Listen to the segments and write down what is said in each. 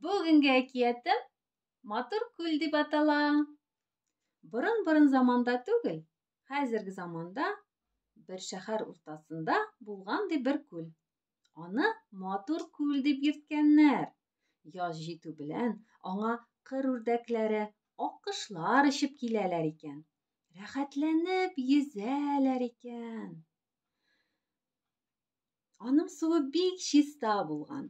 Бүгінгі әкиятым Матур күл дип атала. Борын заманда түгел, хәзерге заманда бір шәһәр уртасында булган ди бер күл. Аны Матур күл дип йөрткәннәр. Яз җитү белән аңа кыр үрдәкләре, аккошлар очып киләләр икән. Рәхәтләнеп йөзәләр икән. Аның суы бик чиста булган.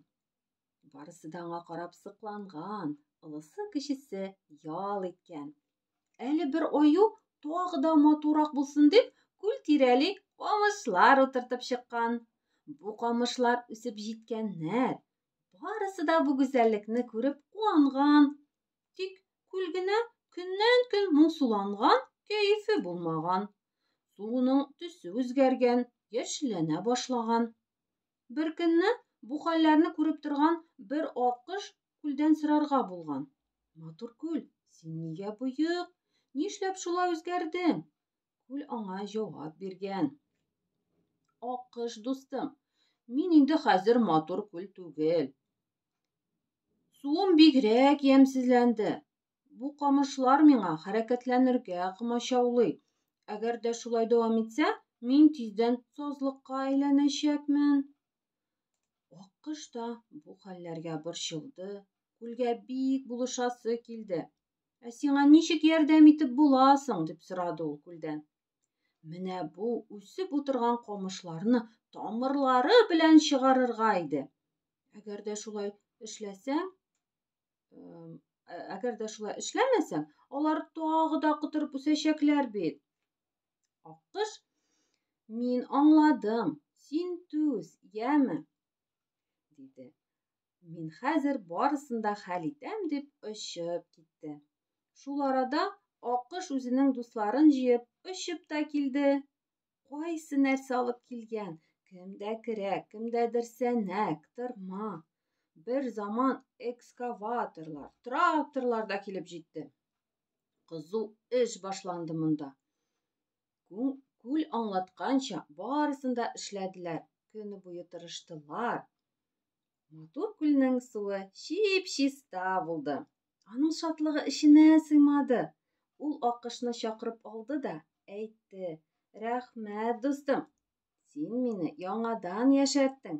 Барысы да аңа карап сокланган, олысы кечесе ял иткән. Әле бер аю тагы да матурак булсын дип, күл тирәли камышлар утыртып чыккан. Бу камышлар үсеп җиткәннәр. Барысы да бу гүзәллекне күреп куанган. Тик күл генә көннән-көн моңсуланган, кәефе булмаган. Суның төсе үзгәргән, яшьләнә башлаган. Бер көнне бу хәлләрне күреп торган бер аккош күлдән сорарга булган. Матур күл, син нигә боек? Нишләп шулай үзгәрдең? Күл аңа җавап биргән. Аккош дустым, мин инде хәзер матур күл түгел. Суым бигрәк ямьсезләнде. Бу камышлар миңа хәрәкәтләнергә комачаулый. Әгәр дә шулай дәвам итсә, мин тиздән сазлыкка әйләнәчәкмен. Аккош та бу хәлләргә борчылды, күлгә бик булышасы килде. Сиңа ничек ярдәм итеп буласың? Дип сорады ул күлдән. Менә бу үсеп утырган камышларны тамырлары белән чыгарырга иде. Әгәр дә шулай эшләмәсәң, алар тагы да кытырып үсәчәкләр бит. Аккош, мин аңладым, син түз, яме? Диде. Мин хәзер барысын да хәл итәм дип очып китте. Шул арада аккош үзенең дусларын җыеп очып та килде. Кайсы нәрсә алып килгән? Кемдә керәк, кемдәдер сәнәк, тырма. Бер заман экскаваторлар, тракторлар да килеп җитте. Кызу эш башланды монда. Күл аңлатканча барысын да эшләделәр. Көне буе тырыштылар. Матур күлнең суы чип-чиста булды. Аның шатлыгы эченә сыймады. Ул аккошны чакырып алды да әйтте: "Рәхмәт, дустым. Син мине яңадан яшәрттең.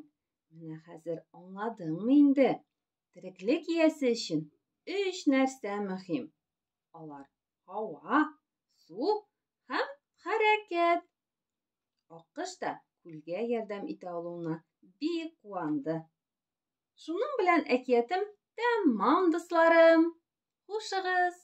Менә хәзер аңладыңмы инде? Тереклек иясе өчен 3 нәрсә мөһим. Алар һава, су һәм хәрәкәт." Аккош та күлгә ярдәм итә алуына бик куанды. Шуның белән әкиятем тәмам, дусларым. Хушыгыз!